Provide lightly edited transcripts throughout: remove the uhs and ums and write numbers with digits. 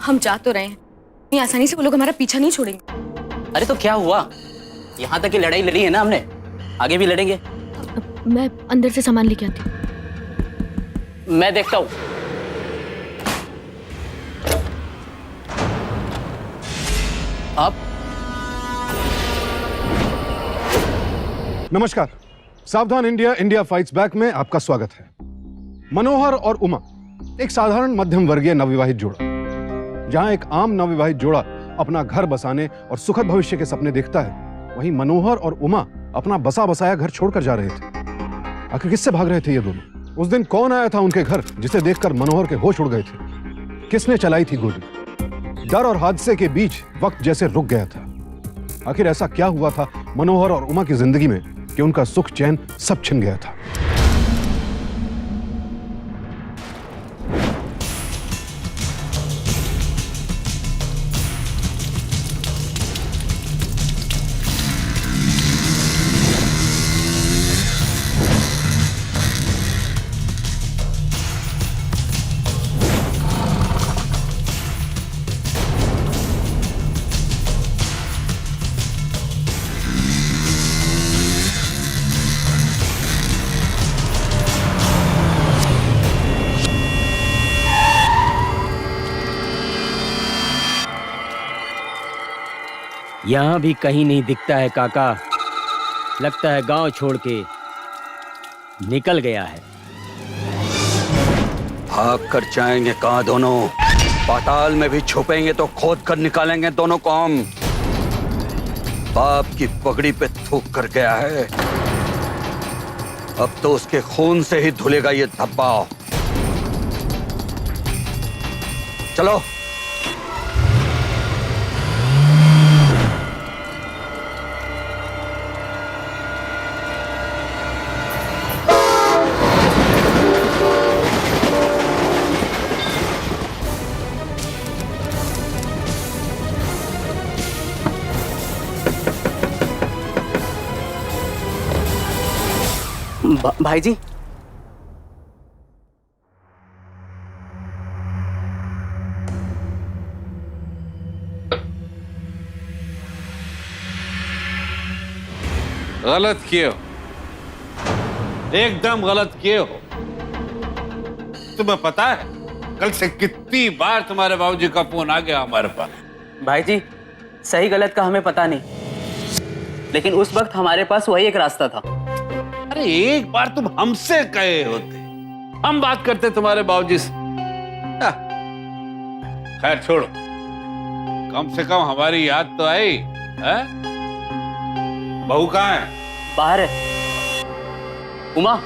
हम जा तो रहे हैं, इतनी आसानी से वो लोग हमारा पीछा नहीं छोड़ेंगे। अरे तो क्या हुआ, यहाँ तक की लड़ाई लड़ी है ना हमने, आगे भी लड़ेंगे। मैं अंदर से सामान लेके आती हूँ। मैं देखता हूँ। आप नमस्कार, सावधान इंडिया इंडिया फाइट्स बैक में आपका स्वागत है। मनोहर और उमा एक साधारण मध्यम वर्गीय नवविवाहित जोड़ा। जहां एक आम नवविवाहित जोड़ा अपना घर बसाने और सुखद भविष्य के सपने देखता है, वहीं मनोहर और उमा अपना बसा बसाया घर छोड़कर जा रहे थे। आखिर किससे भाग रहे थे ये दोनों? उस दिन कौन आया था उनके घर जिसे देखकर मनोहर के होश उड़ गए थे? किसने चलाई थी गोली? डर और हादसे के बीच वक्त जैसे रुक गया था। आखिर ऐसा क्या हुआ था मनोहर और उमा की जिंदगी में कि उनका सुख चैन सब छिन गया था? यहाँ भी कहीं नहीं दिखता है काका। लगता है गांव छोड़ के निकल गया है। भाग कर जाएंगे कहाँ दोनों? पाताल में भी छुपेंगे तो खोद कर निकालेंगे दोनों को हम। बाप की पगड़ी पे थूक कर गया है, अब तो उसके खून से ही धुलेगा ये धब्बा। चलो। भाई जी, गलत किए हो, एकदम गलत किए हो। तुम्हें पता है कल से कितनी बार तुम्हारे बाबूजी का फोन आ गया हमारे पास? भाई जी, सही गलत का हमें पता नहीं, लेकिन उस वक्त हमारे पास वही एक रास्ता था। अरे एक बार तुम हमसे कहे होते, हम बात करते तुम्हारे बाबूजी से। खैर छोड़ो, कम से कम हमारी याद तो आई है? बहू कहाँ है? बाहर है। उमा,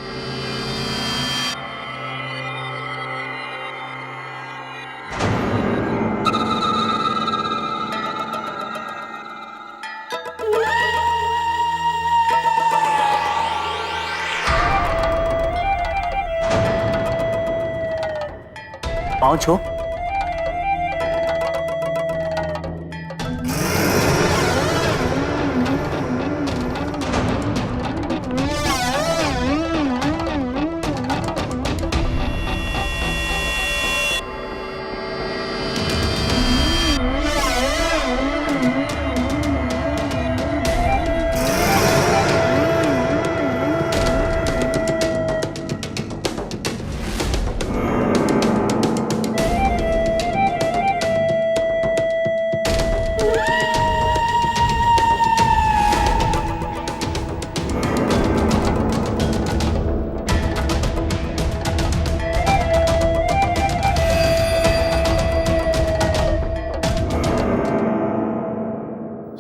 पाँव छो।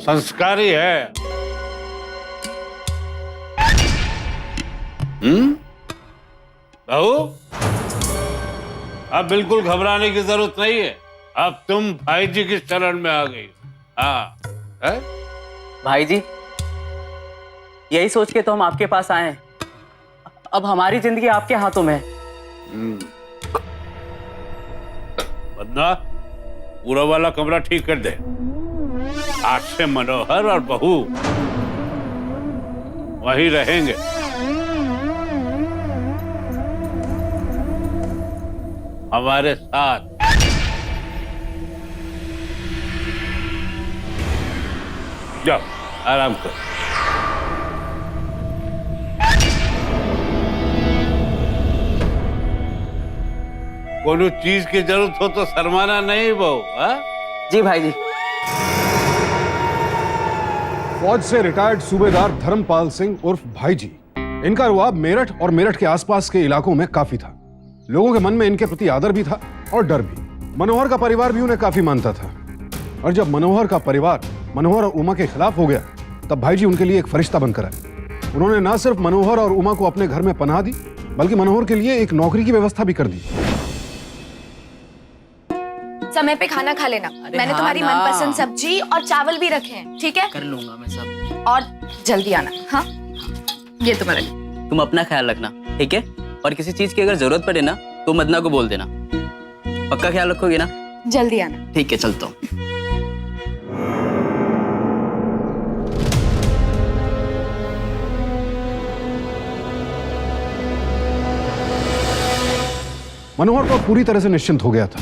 संस्कारी है। बहू, अब बिल्कुल घबराने की जरूरत नहीं है, अब तुम भाई जी की शरण में आ गई। हाँ है? भाई जी, यही सोच के तो हम आपके पास आए हैं। अब हमारी जिंदगी आपके हाथों में है। बंदा, पूरा वाला कमरा ठीक कर दे। आज से मनोहर और बहू वहीं रहेंगे। हमारे साथ। जाओ आराम करो। कोनो चीज की जरूरत हो तो शर्माना नहीं बहू। हाँ? जी भाई जी। फौज से रिटायर्ड सूबेदार धर्मपाल सिंह उर्फ भाई जी, इनका रुआब मेरठ और मेरठ के आसपास के इलाकों में काफी था। लोगों के मन में इनके प्रति आदर भी था और डर भी। मनोहर का परिवार भी उन्हें काफी मानता था। और जब मनोहर का परिवार मनोहर और उमा के खिलाफ हो गया, तब भाई जी उनके लिए एक फरिश्ता बनकर आए। उन्होंने न सिर्फ मनोहर और उमा को अपने घर में पनाह दी, बल्कि मनोहर के लिए एक नौकरी की व्यवस्था भी कर दी। समय पे खाना खा लेना। मैंने हाँ तुम्हारी ना। मनपसंद सब्जी और चावल भी रखे हैं, ठीक है? कर लूंगा मैं सब। और जल्दी आना। हाँ, ये तुम्हारा। तुम अपना ख्याल रखना, ठीक है? और किसी चीज की अगर जरूरत पड़े ना तो मदना को बोल देना। पक्का ख्याल रखोगे ना? जल्दी आना। ठीक है, चलता हूँ। मनोहर तो पूरी तरह से निश्चिंत हो गया था,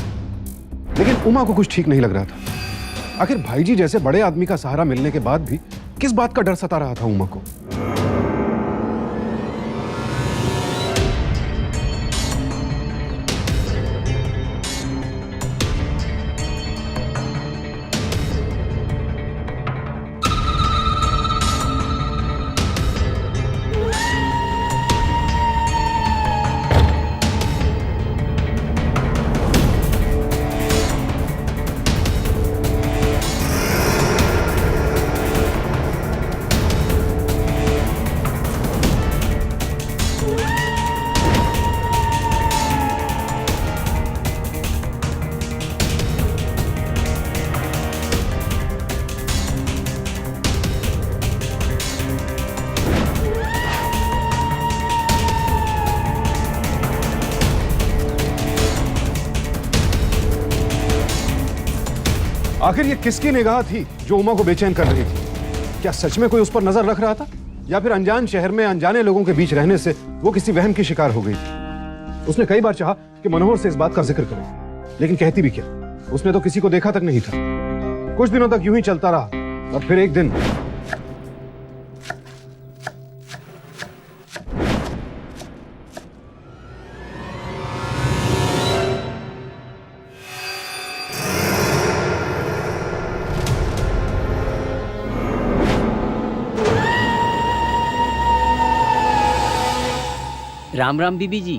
लेकिन उमा को कुछ ठीक नहीं लग रहा था। आखिर भाई जी जैसे बड़े आदमी का सहारा मिलने के बाद भी किस बात का डर सता रहा था उमा को। आखिर ये किसकी निगाह थी जो उमा को बेचैन कर रही थी? क्या सच में कोई उस पर नजर रख रहा था, या फिर अनजान शहर में अनजाने लोगों के बीच रहने से वो किसी वहम की शिकार हो गई थी? उसने कई बार चाहा कि मनोहर से इस बात का जिक्र करे, लेकिन कहती भी क्या? उसने तो किसी को देखा तक नहीं था। कुछ दिनों तक यूं ही चलता रहा और फिर एक दिन राम राम बीबी जी।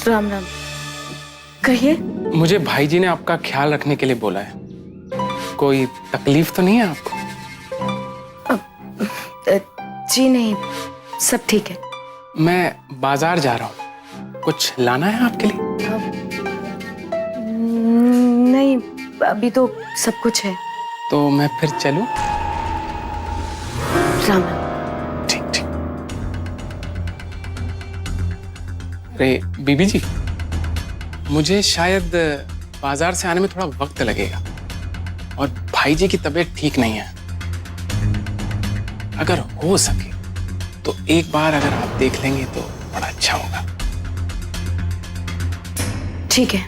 राम राम। कहिए। मुझे भाई जी ने आपका ख्याल रखने के लिए बोला है। कोई तकलीफ तो नहीं है आपको? जी नहीं, सब ठीक है। मैं बाजार जा रहा हूँ, कुछ लाना है आपके लिए? नहीं, अभी तो सब कुछ है। तो मैं फिर चलूं? राम राम। ठीक ठीक। अरे बीबी जी, मुझे शायद बाजार से आने में थोड़ा वक्त लगेगा और भाई जी की तबीयत ठीक नहीं है। अगर हो सके तो एक बार अगर आप देख लेंगे तो बड़ा अच्छा होगा। ठीक है,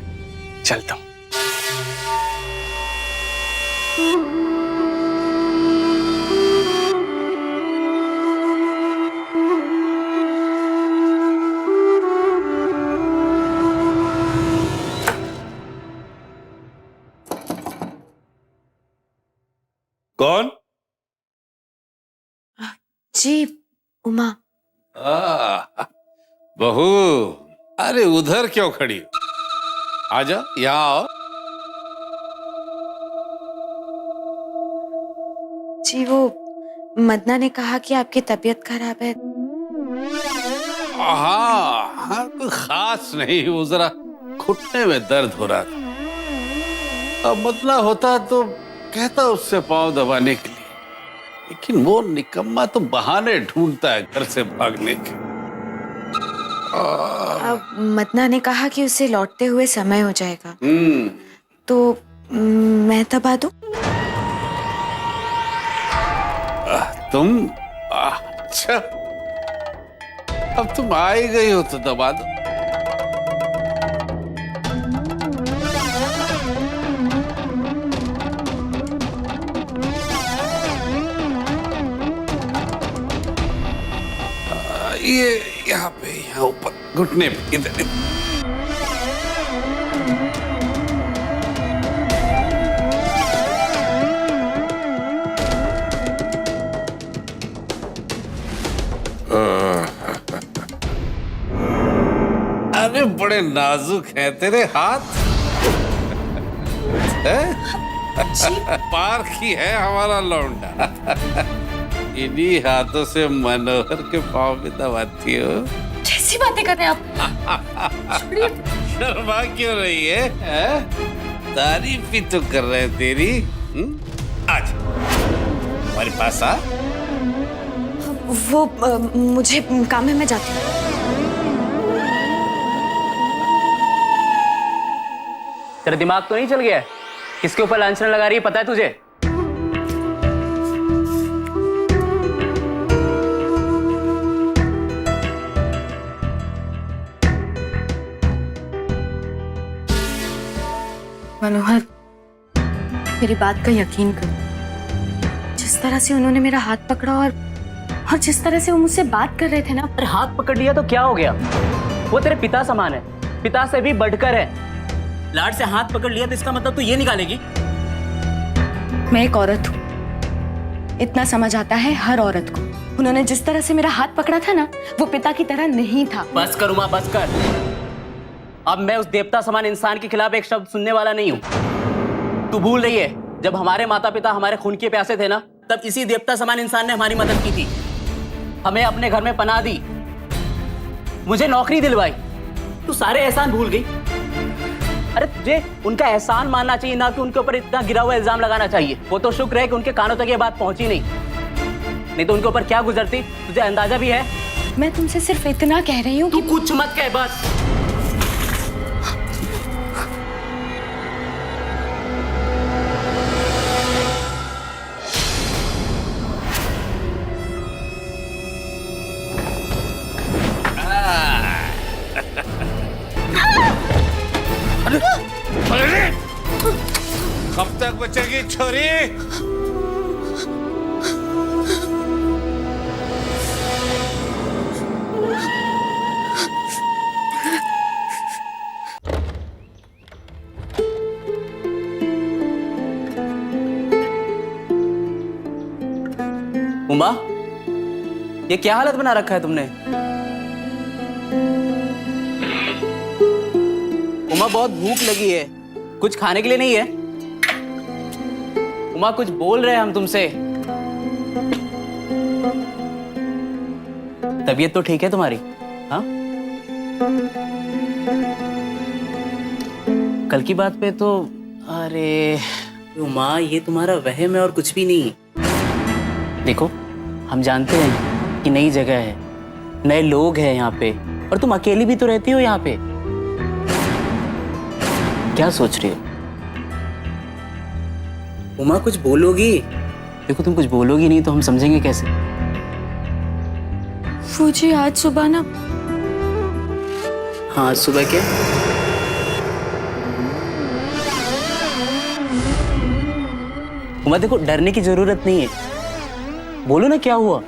चलता हूँ। कौन? जी उमा। बहू, अरे उधर क्यों खड़ी हो? आजा, यहाँ आओ। जी वो मदना ने कहा कि आपकी तबीयत खराब है। हाँ हाँ, कोई खास नहीं, वो जरा घुटने में दर्द हो रहा था। अब मदना होता तो कहता उससे पांव दबाने के लिए, लेकिन वो निकम्मा तो बहाने ढूंढता है घर से भागने के। अब मदना ने कहा कि उसे लौटते हुए समय हो जाएगा, तो मैं दबा दूं? तुम अच्छा, अब तुम आ ही गई हो तो दबा दो। ये यहाँ पे, यहाँ ऊपर घुटने पे, इधर इधर। अरे बड़े नाजुक हैं तेरे हाथ। पार की है हमारा लौंडा। इन्हीं हाथों से मनोहर के पाँव में दबाती हो। कैसी बातें कर रहे हैं आप? शर्मा क्यों रही है? तारीफ भी तो कर रहे हैं तेरी। आज हमारे पास आ। वो मुझे काम है, मैं जाती हूँ। तेरा दिमाग तो नहीं चल गया है? किसके ऊपर लांछन लगा रही है, पता है तुझे? मनोहर, मेरी बात का यकीन करो। जिस तरह से उन्होंने मेरा हाथ पकड़ा और जिस तरह से वो मुझसे बात कर रहे थे ना। अरे हाथ पकड़ लिया तो क्या हो गया? वो तेरे पिता समान है, पिता से भी बढ़कर है। लाड से हाथ पकड़ लिया तो इसका मतलब तू ये निकालेगी? मैं एक औरत हूँ, इतना समझ आता है हर औरत को। उन्होंने जिस तरह से मेरा हाथ पकड़ा था ना, वो पिता की तरह नहीं था। बस कर उमा, बस कर। अब मैं उस देवता समान इंसान के खिलाफ एक शब्द सुनने वाला नहीं हूँ। तू भूल रही है, जब हमारे माता पिता हमारे खून के प्यासे थे ना, तब इसी देवता समान इंसान ने हमारी मदद की थी, हमें अपने घर में पनाह दी, मुझे नौकरी दिलवाई। तू सारे एहसान भूल गई। अरे तुझे उनका एहसान मानना चाहिए, ना कि उनके ऊपर इतना गिरा हुआ इल्जाम लगाना चाहिए। वो तो शुक्र है कि उनके कानों तक ये बात पहुंची नहीं तो उनके ऊपर क्या गुजरती तुझे अंदाजा भी है? मैं तुमसे सिर्फ इतना कह रही हूँ तू कुछ मत कह, बस। कब तक बचेगी छोरी? उमा, ये क्या हालत बना रखा है तुमने? उमा, बहुत भूख लगी है, कुछ खाने के लिए नहीं है? उमा, कुछ बोल रहे हैं हम तुमसे। तबीयत तो ठीक है तुम्हारी? हाँ, कल की बात पे तो। अरे उमा, ये तुम्हारा वहम है और कुछ भी नहीं। देखो, हम जानते हैं कि नई जगह है, नए लोग हैं यहाँ पे, और तुम अकेली भी तो रहती हो यहाँ पे। क्या सोच रही हो? उमा, कुछ बोलोगी? देखो, तुम कुछ बोलोगी नहीं तो हम समझेंगे कैसे? फूजी, आज सुबह ना। हाँ, आज सुबह क्या? उमा, देखो, डरने की जरूरत नहीं है, बोलो ना क्या हुआ।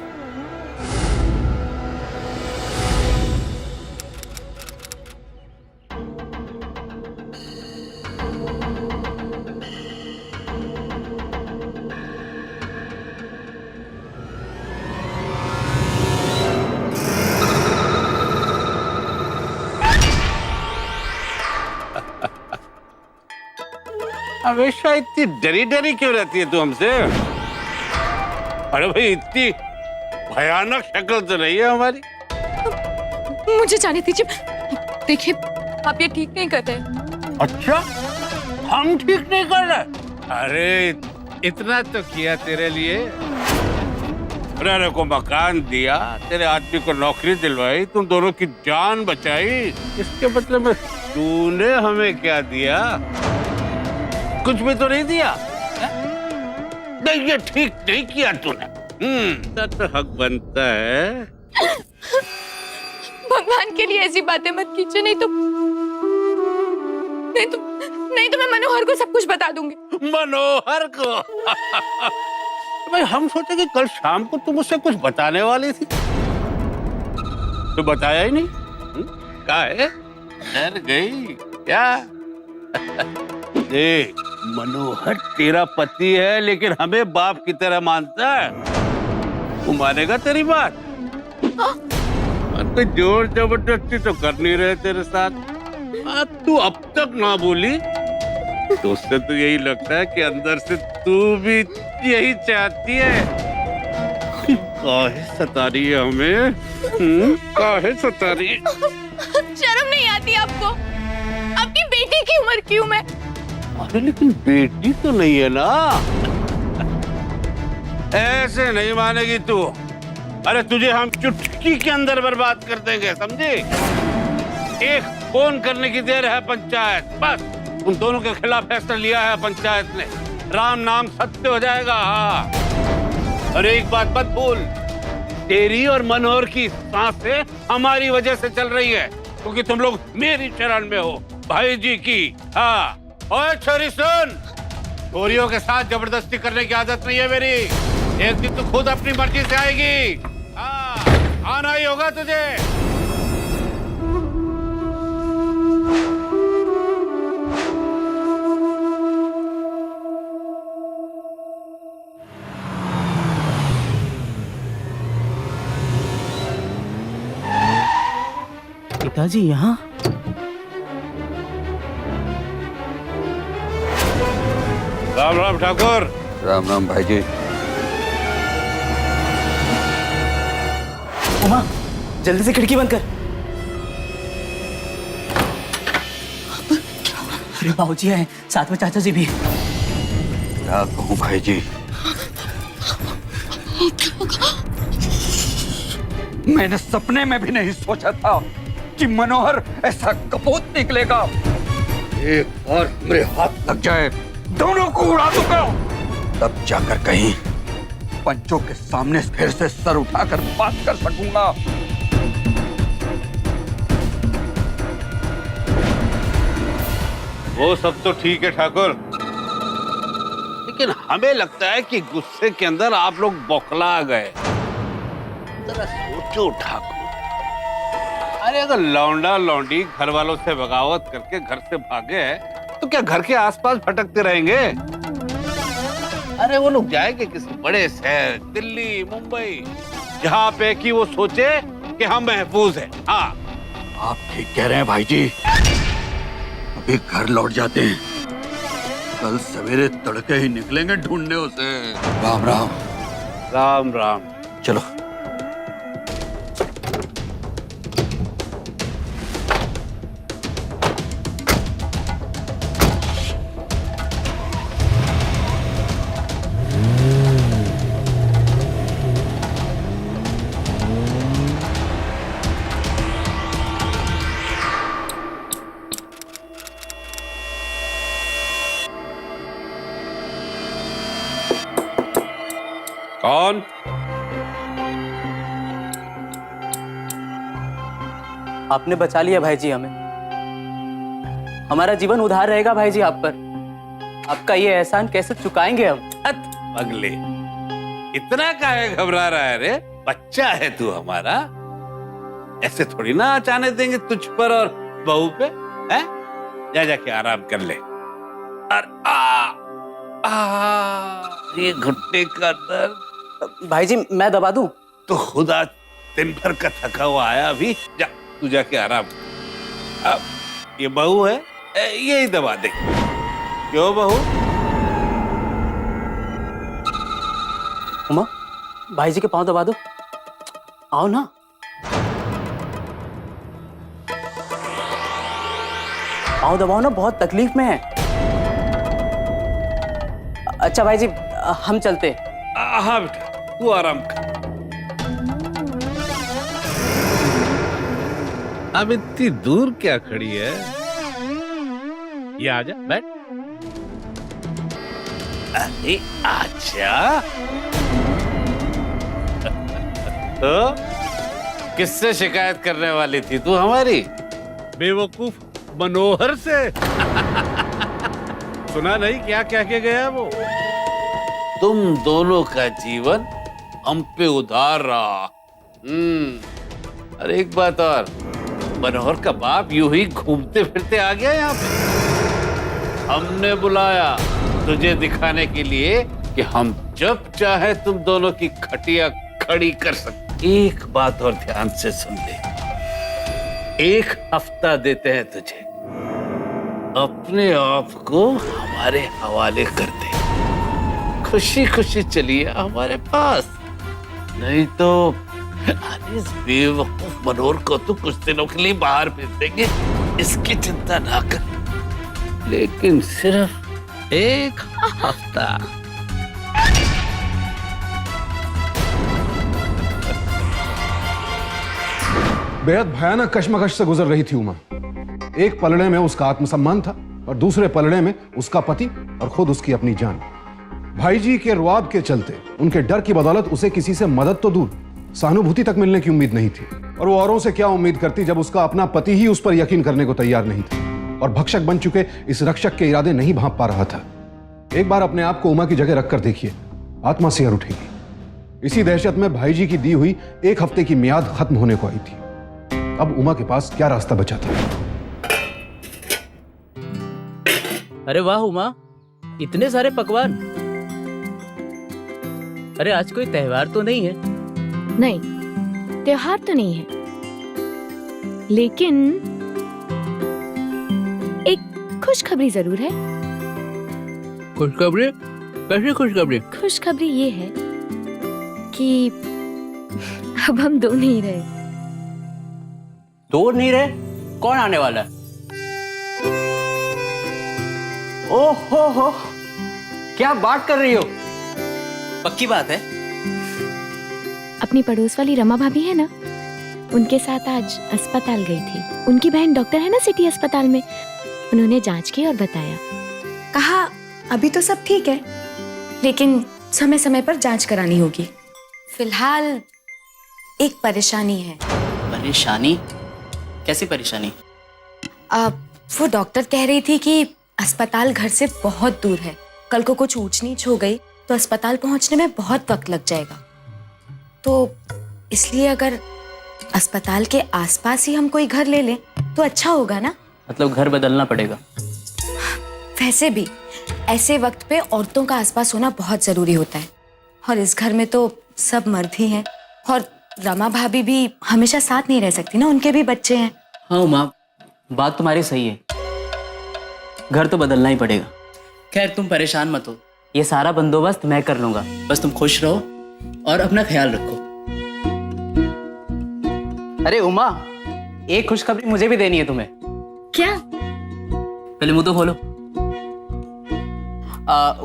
हमेशा इतनी डरी डरी क्यों रहती है तू हमसे? अरे भाई, इतनी भयानक शक्ल तो नहीं है हमारी। मुझे जाने दीजिए। देखिए, आप ये ठीक नहीं कर रहे। अच्छा, हम ठीक नहीं कर रहे? अरे इतना तो किया तेरे लिए, रहने को मकान दिया, तेरे आदमी को नौकरी दिलवाई, तुम दोनों की जान बचाई। इसके बदले में तूने हमें क्या दिया? कुछ भी तो नहीं दिया। नहीं, ये ठीक नहीं किया तूने। तो हक बनता है। भगवान के लिए ऐसी बातें मत कीजिए, नहीं तो मैं मनोहर को सब कुछ बता दूंगी। मनोहर को? भाई, हम सोचे कि कल शाम को तुम उससे कुछ बताने वाली थी। तो बताया ही नहीं। कहाँ है? डर गई क्या? देख मनोहर तेरा पति है, लेकिन हमें बाप की तरह मानता है। वो मानेगा तेरी बात? कोई जोर जबरदस्ती तो कर नहीं रहे तेरे साथ। तू अब तक ना बोली तो उससे तो यही लगता है कि अंदर से तू भी यही चाहती है। काहे सता रही है हमें? काहे सता रही है? शर्म नहीं आती आपको? आपकी बेटी की उम्र की हूँ मैं। अरे लेकिन बेटी तो नहीं है ना। ऐसे नहीं मानेगी तू। अरे तुझे हम चुटकी के अंदर बर्बाद कर देंगे, समझे? एक फोन करने की देर है पंचायत, बस उन दोनों के खिलाफ फैसला लिया है पंचायत ने। राम नाम सत्य हो जाएगा। हाँ, और एक बात मत भूल, तेरी और मनोहर की सांसें हमारी वजह से चल रही है, क्योंकि तुम लोग मेरी शरण में हो, भाई जी की। हाँ, ओए छोरी सुन, छोरियों के साथ जबरदस्ती करने की आदत नहीं है मेरी। एक दिन तू खुद अपनी मर्जी से आएगी। हाँ, आना ही होगा तुझे। पिताजी यहाँ? राम राम ठाकुर। राम राम भाई जी। उमा, जल्दी से खिड़की बंद कर। अरे बाबूजी हैं, साथ में चाचा जी भी। क्या कहूँ भाई जी, मैंने सपने में भी नहीं सोचा था कि मनोहर ऐसा कपूत निकलेगा। एक बार मेरे हाथ लग जाए, दोनों को उड़ा दूंगा। तब जाकर कहीं पंचों के सामने फिर से सर उठाकर बात कर सकूंगा। वो सब तो ठीक है ठाकुर, लेकिन हमें लगता है कि गुस्से के अंदर आप लोग बौखला गए। जरा सोचो ठाकुर, अरे अगर लौंडा लौंडी घर वालों से बगावत करके घर से भागे तो क्या घर के आसपास भटकते रहेंगे? अरे वो लोग जाएंगे किसी बड़े शहर, दिल्ली, मुंबई, जहाँ पे कि वो सोचे कि हम महफूज हैं। हाँ, आप ठीक कह रहे हैं भाई जी। अभी घर लौट जाते हैं, कल सवेरे तड़के ही निकलेंगे ढूंढने उसे। राम राम। राम राम। चलो। कौन? आपने बचा लिया भाई जी हमें। हमारा जीवन उधार रहेगा भाई जी आप पर। आपका ये एहसान कैसे चुकाएंगे हम? अगले इतना काहे घबरा रहा है रे? बच्चा है तू हमारा, ऐसे थोड़ी ना आने देंगे तुझ पर और बहू पे। हैं? जा जाके आराम कर ले। ये घुटने का दर्द। भाई जी मैं दबा दूं? तो खुदा दिन भर का थका हुआ आया, अभी जा तू जाके आराम कर। अब ये बहू है, यही दबा दे। क्यों बहू? उमा, भाई जी के पांव दबा दो। आओ ना। पांव दबाओ ना, बहुत तकलीफ में है। अच्छा भाई जी हम चलते। हाँ बेटा तू आराम कर। अब इतनी दूर क्या खड़ी है? ये आजा बैठ। अरे आजा। तो किससे शिकायत करने वाली थी तू हमारी? बेवकूफ मनोहर से। सुना नहीं क्या कह के गया वो? तुम दोनों का जीवन हम पे उधार रहा। अरे एक बात और, मनोहर का बाप यूं ही घूमते फिरते आ गया यहाँ पे। हमने बुलाया तुझे दिखाने के लिए कि हम जब चाहे तुम दोनों की खटिया खड़ी कर सकते। एक बात और ध्यान से सुन ले, 1 हफ्ता देते हैं तुझे, अपने आप को हमारे हवाले कर दे, खुशी खुशी चलिए हमारे पास, नहीं तो इस बेवकूफ मनोहर को तो कुछ दिनों के लिए बाहर भेज देंगे, इसकी चिंता ना कर, लेकिन सिर्फ 1 हफ्ता। बेहद भयानक कश्मकश से गुजर रही थी उमा। एक पलड़े में उसका आत्मसम्मान था और दूसरे पलड़े में उसका पति और खुद उसकी अपनी जान। भाई जी के रुआब के चलते, उनके डर की बदौलत उसे किसी से मदद तो दूर, सहानुभूति तक मिलने की उम्मीद नहीं थी। और वो औरों से क्या उम्मीद करती जब उसका अपना पति ही उस पर यकीन करने को तैयार नहीं था और भक्षक बन चुके इस रक्षक के इरादे नहीं भांप पा रहा था। एक बार अपने आप को उमा की जगह रखकर देखिए, आत्मा सिहर उठेगी। इसी दहशत में भाई जी की दी हुई 1 हफ्ते की मियाद खत्म होने को आई थी। अब उमा के पास क्या रास्ता बचा था? अरे वाह उमा, इतने सारे पकवान। अरे आज कोई त्योहार तो नहीं है? नहीं, त्योहार तो नहीं है, लेकिन एक खुशखबरी जरूर है। खुशखबरी? कैसी खुशखबरी? खुशखबरी ये है कि अब हम 2 नहीं रहे। 2 नहीं रहे? कौन आने वाला है? ओहो हो, क्या बात कर रही हो? पक्की बात है? अपनी पड़ोस वाली रमा भाभी है ना, उनके साथ आज अस्पताल गई थी। उनकी बहन डॉक्टर है ना सिटी अस्पताल में, उन्होंने जांच की और बताया, कहा अभी तो सब ठीक है, लेकिन समय समय पर जांच करानी होगी। फिलहाल एक परेशानी है। परेशानी? कैसी परेशानी? वो डॉक्टर कह रही थी कि अस्पताल घर से बहुत दूर है, कल को कुछ ऊंच नीच हो गई तो अस्पताल पहुंचने में बहुत वक्त लग जाएगा। तो इसलिए अगर अस्पताल के आसपास ही हम कोई घर ले लें तो अच्छा होगा ना। मतलब घर बदलना पड़ेगा? वैसे भी ऐसे वक्त पे औरतों का आसपास होना बहुत जरूरी होता है, और इस घर में तो सब मर्द ही हैं, और रमा भाभी भी हमेशा साथ नहीं रह सकती ना, उनके भी बच्चे हैं। हाँ उमा, बात तुम्हारी सही है, घर तो बदलना ही पड़ेगा। खैर तुम परेशान मत हो, ये सारा बंदोबस्त मैं कर लूंगा, बस तुम खुश रहो और अपना ख्याल रखो। अरे उमा, एक खुशखबरी मुझे भी देनी है तुम्हें। क्या? पहले मुंह तो खोलो।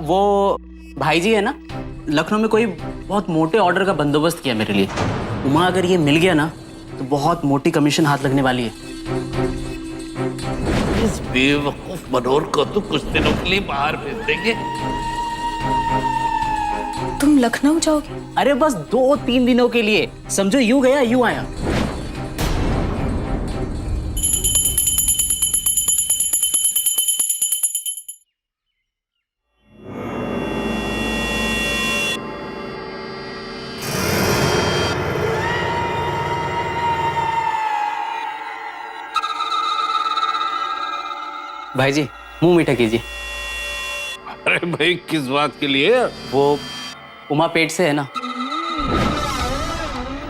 वो भाई जी है ना, लखनऊ में कोई बहुत मोटे ऑर्डर का बंदोबस्त किया मेरे लिए। उमा, अगर ये मिल गया ना तो बहुत मोटी कमीशन हाथ लगने वाली है। इस बेवकूफ मनोहर को तो कुछ दिनों के लिए बाहर भेज देंगे। तुम लखनऊ जाओगे? अरे बस 2-3 दिनों के लिए, समझो यूं गया यूं आया। भाई जी मुंह मीठा कीजिए। अरे भाई किस बात के लिए? वो उमा पेट से है ना,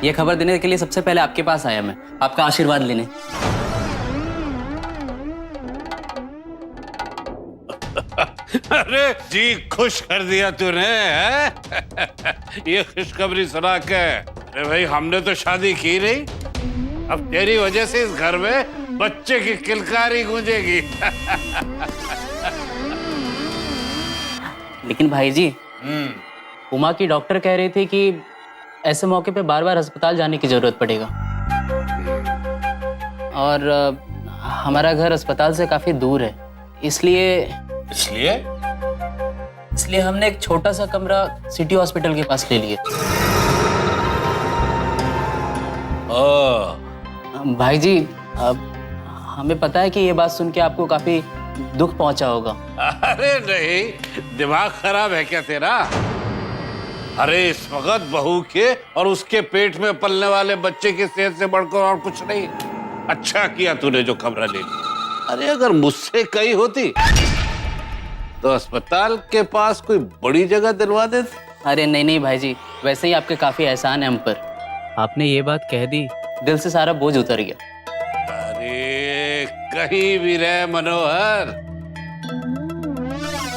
ये खबर देने के लिए सबसे पहले आपके पास आया मैं, आपका आशीर्वाद लेने। अरे जी खुश कर दिया तूने है? ये खुशखबरी सुना के। अरे भाई हमने तो शादी की नहीं, अब तेरी वजह से इस घर में बच्चे की किलकारी गूंजेगी। लेकिन भाई जी, उमा की डॉक्टर कह रही थी कि ऐसे मौके पे बार बार अस्पताल जाने की जरूरत पड़ेगा, और हमारा घर अस्पताल से काफी दूर है, इसलिए हमने एक छोटा सा कमरा सिटी हॉस्पिटल के पास ले लिया। भाई जी, अब हमें पता है कि ये बात सुन के आपको काफी दुख पहुंचा होगा। अरे नहीं, दिमाग खराब है क्या तेरा? अरे इस वक्त बहू के और उसके पेट में पलने वाले बच्चे की सेहत से बढ़कर और कुछ नहीं। अच्छा किया तूने जो खबर ले ली। अरे अगर मुझसे कही होती तो अस्पताल के पास कोई बड़ी जगह दिलवा देते। अरे नहीं नहीं भाई जी, वैसे ही आपके काफी एहसान है हम पर। आपने ये बात कह दी, दिल से सारा बोझ उतर गया। अरे कहीं भी रहे मनोहर,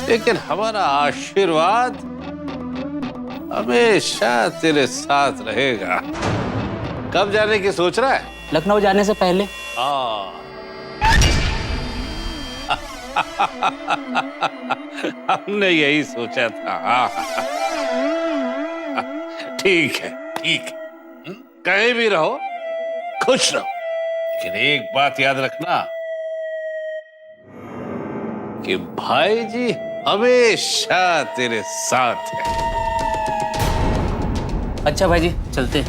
लेकिन हमारा आशीर्वाद हमेशा तेरे साथ रहेगा। कब जाने की सोच रहा है? लखनऊ जाने से पहले। हमने यही सोचा था। ठीक है ठीक है, कहीं भी रहो खुश रहो, लेकिन एक बात याद रखना कि भाई जी हमेशा तेरे साथ है। अच्छा भाई जी, चलते।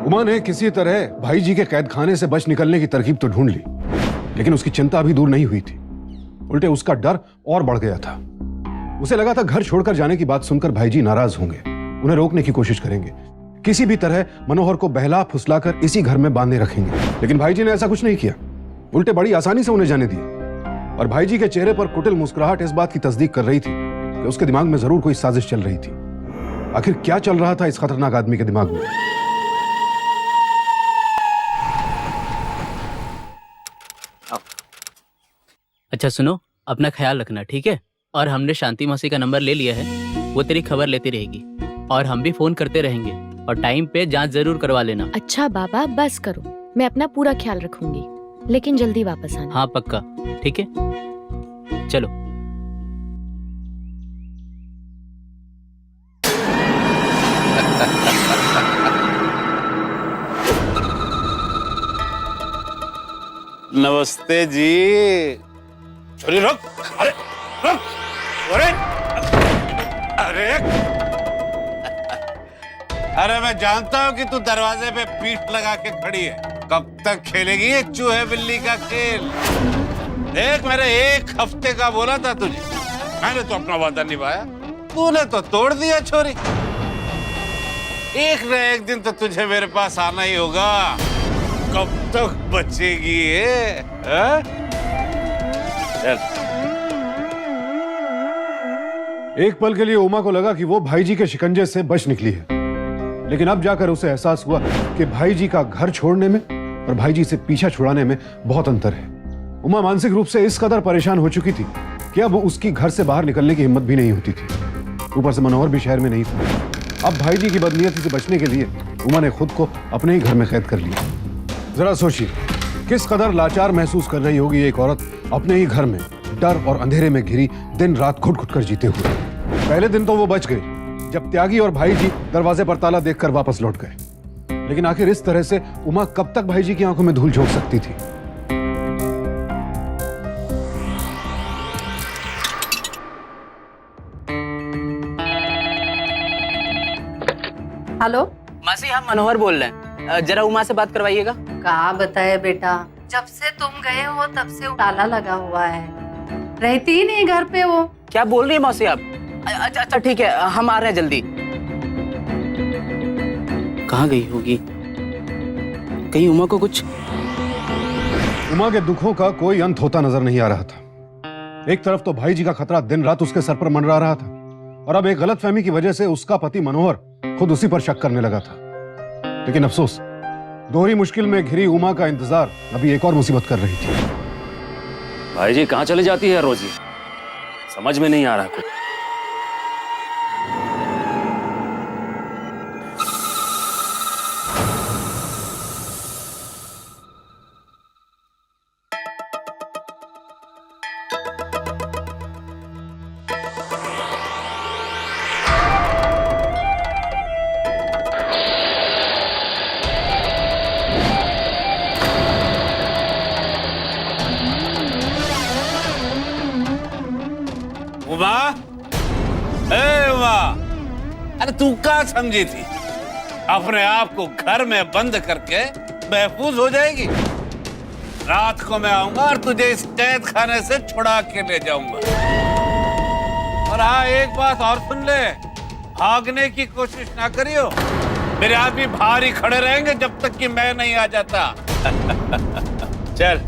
उमा ने किसी तरह भाई जी के कैद खाने से बच निकलने की तरकीब तो ढूंढ ली, लेकिन उसकी चिंता अभी दूर नहीं हुई थी। उल्टे उसका डर और बढ़ गया था। उसे लगा था घर छोड़कर जाने की बात सुनकर भाई जी नाराज होंगे, उन्हें रोकने की कोशिश करेंगे, किसी भी तरह मनोहर को बहला फुसलाकर इसी घर में बांधे रखेंगे। लेकिन भाई जी ने ऐसा कुछ नहीं किया, उल्टे बड़ी आसानी से उन्हें जाने दिया। और भाई जी के चेहरे पर कुटिल मुस्कुराहट इस बात की तस्दीक कर रही थी कि उसके दिमाग में जरूर कोई साजिश चल रही थी। आखिर क्या चल रहा था इस खतरनाक आदमी के दिमाग में? अच्छा सुनो, अपना ख्याल रखना, ठीक है? और हमने शांति मौसी का नंबर ले लिया है, वो तेरी खबर लेती रहेगी और हम भी फोन करते रहेंगे। और टाइम पे जांच जरूर करवा लेना। अच्छा बाबा बस करो, मैं अपना पूरा ख्याल रखूंगी, लेकिन जल्दी वापस आना। हाँ पक्का, ठीक है, चलो। नमस्ते जी। छोरी रुक, अरे रुक, अरे अरे अरे मैं जानता हूँ कि तू दरवाजे पे पीठ लगा के खड़ी है। कब तक खेलेगी ये चूहे बिल्ली का खेल? देख, मैंने एक हफ्ते का बोला था तुझे, मैंने तो अपना वादा निभाया, तूने तो तोड़ दिया छोरी। एक न एक दिन तो तुझे मेरे पास आना ही होगा। कब तक बचेगी ये? चल। एक पल के लिए उमा को लगा कि वो भाई जी के शिकंजे से बच निकली है, लेकिन अब जाकर उसे एहसास हुआ कि भाई जी का घर छोड़ने में और भाई जी से पीछा छुड़ाने में बहुत अंतर है। उमा मानसिक रूप से इस कदर परेशान हो चुकी थी कि अब उसकी घर से बाहर निकलने की हिम्मत भी नहीं होती थी। ऊपर से मनोहर भी शहर में नहीं था। अब भाई जी की बदनीयती से बचने के लिए उमा ने खुद को अपने ही घर में कैद कर लिया। जरा सोचिए किस कदर लाचार महसूस कर रही होगी एक औरत अपने ही घर में डर और अंधेरे में घिरी दिन रात घुट घुट कर जीते हुए। पहले दिन तो वो बच गए जब त्यागी और भाई जी दरवाजे पर ताला देखकर वापस लौट गए, लेकिन आखिर इस तरह से उमा कब तक भाई जी की आंखों में धूल झोंक सकती थी? हेलो मासी, हम मनोहर बोल रहे हैं, जरा उमा से बात करवाइएगा। कहाँ बताए बेटा, जब से तुम गए हो तब से ताला लगा हुआ है, रहती ही नहीं घर पे वो। क्या बोल रही है मौसी आप? अच्छा अच्छा ठीक है, हम आ रहे हैं जल्दी। कहाँ गई होगी? कहीं उमा को कुछ? उमा के दुखों का कोई अंत होता नजर नहीं आ रहा था। एक तरफ तो भाई जी का खतरा दिन रात उसके सर पर मंडरा रहा था, और अब एक गलतफहमी की वजह से उसका पति मनोहर खुद उसी पर शक करने लगा था। लेकिन अफसोस, दोहरी मुश्किल में घिरी उमा का इंतजार अभी एक और मुसीबत कर रही थी। भाई जी कहाँ चली जाती है रोजी, समझ में नहीं आ रहा कुछ। उमा, ए उमा, अरे तू क्या समझी थी? अपने आप को घर में बंद करके महफूज हो जाएगी। रात को मैं आऊंगा और तुझे इस कैद खाने से छुड़ा के ले जाऊंगा। और हाँ, एक बात और सुन ले, भागने की कोशिश ना करियो। मेरे आदमी बाहर ही खड़े रहेंगे जब तक कि मैं नहीं आ जाता। चल।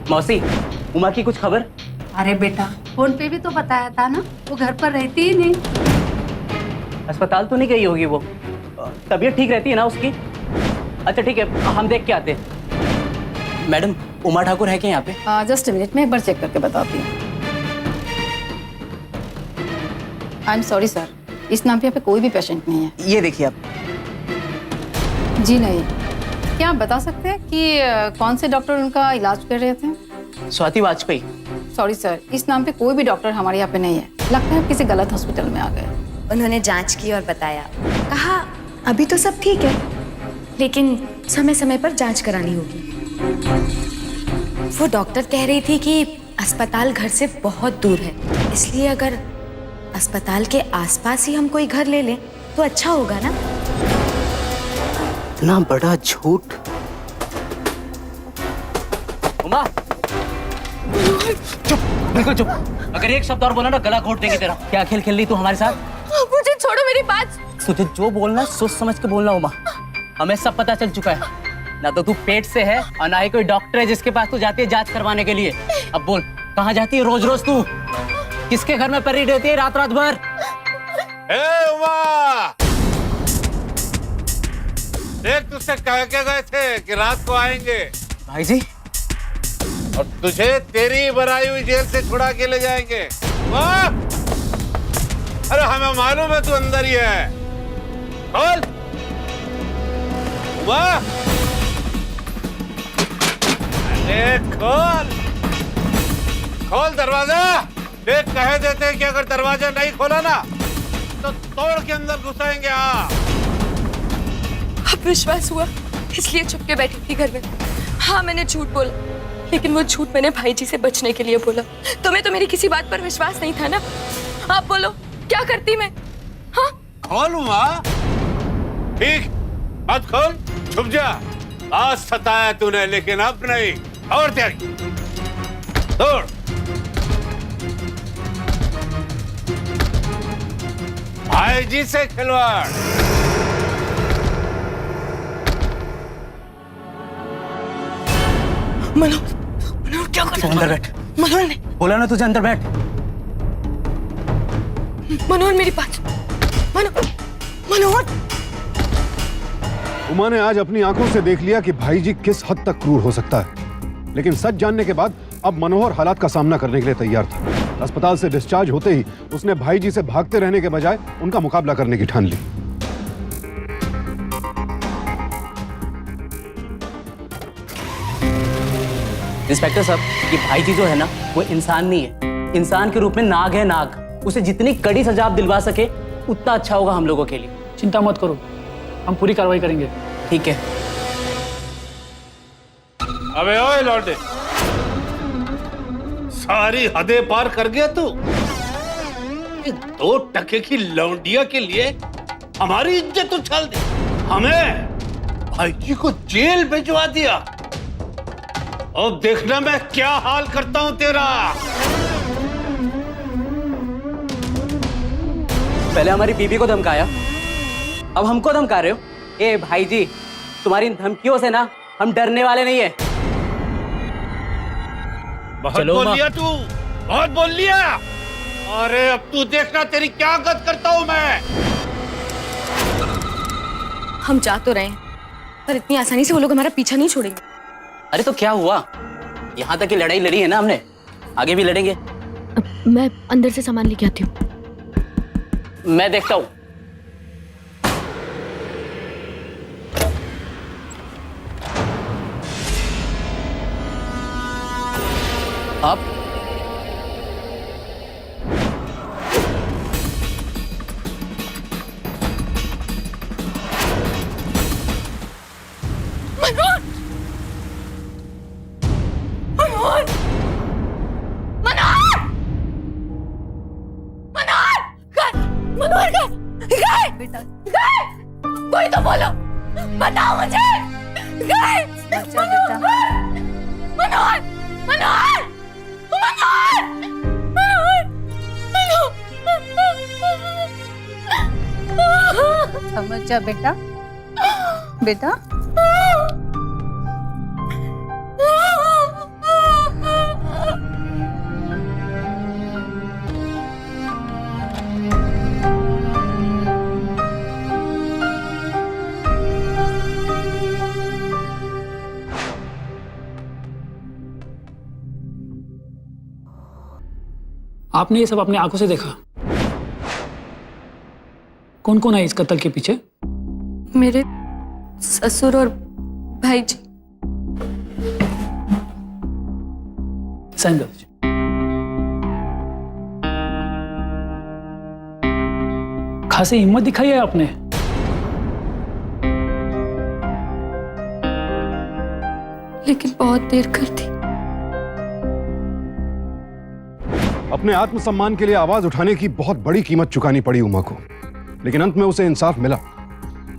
मौसी, उमा की कुछ खबर? अरे बेटा, फोन पे भी तो बताया था ना, वो घर पर रहती ही नहीं। अस्पताल तो नहीं गई होगी वो? तबीयत ठीक रहती है ना उसकी? अच्छा ठीक है, हम देख के आते हैं। मैडम, उमा ठाकुर है क्या यहाँ पे? जस्ट मिनट में एक बार चेक करके बताती हूँ। आई एम सॉरी सर, इस नाम पे यहाँ पे कोई भी पेशेंट नहीं है। ये देखिए आप। जी नहीं। क्या आप बता सकते हैं कि कौन से डॉक्टर उनका इलाज कर रहे थे? स्वाति वाजपेयी। सॉरी सर, इस नाम पे कोई भी डॉक्टर हमारे यहाँ पे नहीं है। लगता है आप किसी गलत हॉस्पिटल में आ गए। उन्होंने जांच की और बताया, कहा अभी तो सब ठीक है, लेकिन समय समय पर जांच करानी होगी। वो डॉक्टर कह रही थी कि अस्पताल घर से बहुत दूर है, इसलिए अगर अस्पताल के आसपास ही हम कोई घर ले लें तो अच्छा होगा ना। इतना बड़ा झूठ। उमा, चुप, बिल्कुल चुप। अगर एक शब्द और बोला ना, गला घोट देंगे तेरा। क्या खेल खेल रही तू हमारे साथ? मुझे छोड़ो, मेरी बात। तुझे जो बोलना सोच समझ के बोलना उमा। हमें सब पता चल चुका है, ना तो तू पेट से है और ना ही कोई डॉक्टर है जिसके पास तू जाती है जांच करवाने के लिए। अब बोल, कहाँ जाती है रोज रोज तू? किसके घर में पड़ी रहती है रात रात भर? उमा, देख तुझसे कह के गए थे कि रात को आएंगे। भाई जी, और तुझे तेरी बनाई हुई जेल से छुड़ा के ले जाएंगे। वाह! अरे हमें मालूम है तू अंदर ही है। खोल। वाह! अरे खोल, खोल दरवाजा। देख, कह देते हैं कि अगर दरवाजा नहीं खोला ना तो तोड़ के अंदर घुसाएंगे। अब विश्वास हुआ, इसलिए छुप के बैठी थी घर में। हाँ, मैंने झूठ बोला, लेकिन वो झूठ मैंने भाई जी से बचने के लिए बोला। तुम्हें तो मेरी किसी बात पर विश्वास नहीं था ना। आप बोलो, क्या करती मैं? हाँ? खोलूंगा। ठीक, मत खोल, छुप जा। आज सताया तूने, लेकिन अब नहीं। और तेरी तोड़। भाई जी से खिलवाड़। मनोहर क्या कर? अंदर बैठ। मनोहर ने बोला ना तुझे अंदर बैठ। मनोहर मेरी बात। मनोहर। उमा ने आज अपनी आंखों से देख लिया कि भाई जी किस हद तक क्रूर हो सकता है, लेकिन सच जानने के बाद अब मनोहर हालात का सामना करने के लिए तैयार था। अस्पताल से डिस्चार्ज होते ही उसने भाई जी से भागते रहने के बजाय उनका मुकाबला करने की ठान ली। इंस्पेक्टर साहब, ये भाई जी जो है ना, वो इंसान नहीं है। इंसान के रूप में नाग है, नाग। उसे जितनी कड़ी सजा आप दिलवा सके उतना अच्छा होगा हम लोगों के लिए। चिंता मत करो, हम पूरी कार्रवाई करेंगे। ठीक है। अबे ओए लौंडे, सारी हदें पार कर गया तू। 2 टके की लौंडिया के लिए हमारी इज्जत उछाल दी। हमें भाई जी को जेल भिजवा दिया। अब देखना मैं क्या हाल करता हूं तेरा। पहले हमारी बीबी को धमकाया, अब हमको धमका रहे हो? ए भाई जी, तुम्हारी इन धमकियों से ना हम डरने वाले नहीं है। बहुत बोल लिया तू, बहुत बोल लिया। अरे अब तू देखना तेरी क्या गत करता हूं मैं। हम जा तो रहे हैं, पर इतनी आसानी से वो लोग हमारा पीछा नहीं छोड़ेंगे। अरे तो क्या हुआ? यहाँ तक की लड़ाई लड़ी है ना हमने, आगे भी लड़ेंगे। मैं अंदर से सामान लेके आती हूँ। मैं देखता हूँ। बेटा। कोई तो बोलो, बताओ मुझे। बच्चा बेटा। मनोहर, मनोहर, मनोहर, समझ जा बेटा। बेटा आपने ये सब अपनी आंखों से देखा? कौन कौन है इस कत्ल के पीछे? मेरे ससुर और भाई जी। साइन कर दीजिए। खासी हिम्मत दिखाई है आपने। लेकिन बहुत देर कर दी। अपने आत्मसम्मान के लिए आवाज उठाने की बहुत बड़ी कीमत चुकानी पड़ी उमा को, लेकिन अंत में उसे इंसाफ मिला।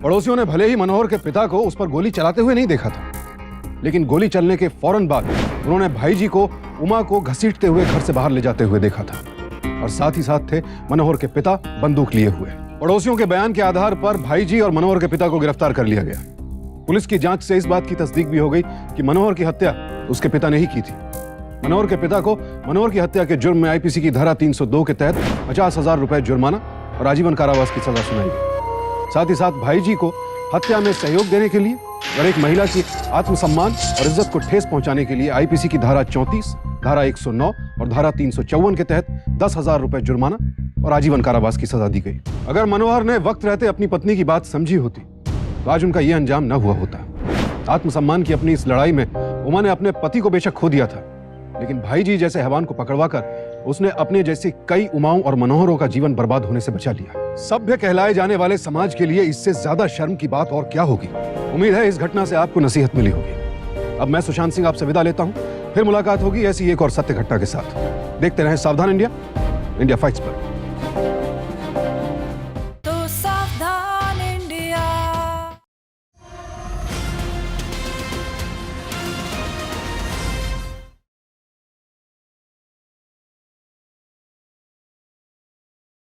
पड़ोसियों ने भले ही मनोहर के पिता को उस पर गोली चलाते हुए नहीं देखा था, लेकिन गोली चलने के फौरन बाद उन्होंने भाई जी को उमा को घसीटते हुए घर से बाहर ले जाते हुए देखा था, और साथ ही साथ थे मनोहर के पिता बंदूक लिए हुए। पड़ोसियों के बयान के आधार पर भाई जी और मनोहर के पिता को गिरफ्तार कर लिया गया। पुलिस की जांच से इस बात की तस्दीक भी हो गई कि मनोहर की हत्या उसके पिता ने ही की थी। मनोहर के पिता को मनोहर की हत्या के जुर्म में आईपीसी की धारा 302 के तहत 50,000 रुपए जुर्माना और आजीवन कारावास की सजा सुनाई गई। साथ ही साथ भाई जी को हत्या में सहयोग देने के लिए और एक महिला की आत्मसम्मान और इज्जत को ठेस पहुंचाने के लिए आईपीसी की धारा 34, धारा 109 और धारा 354 के तहत 10,000 रुपए जुर्माना और आजीवन कारावास की सजा दी गई। अगर मनोहर ने वक्त रहते अपनी पत्नी की बात समझी होती तो आज उनका यह अंजाम न हुआ होता। आत्मसम्मान की अपनी इस लड़ाई में उमा ने अपने पति को बेशक खो दिया था, लेकिन भाई जी जैसे हैवान को पकड़वाकर उसने अपने जैसे कई उमाओं और मनोहरों का जीवन बर्बाद होने से बचा लिया। सभ्य कहलाए जाने वाले समाज के लिए इससे ज्यादा शर्म की बात और क्या होगी। उम्मीद है इस घटना से आपको नसीहत मिली होगी। अब मैं सुशांत सिंह आपसे विदा लेता हूं, फिर मुलाकात होगी ऐसी एक और सत्य घटना के साथ। देखते रहें सावधान इंडिया, इंडिया फाइट्स पर।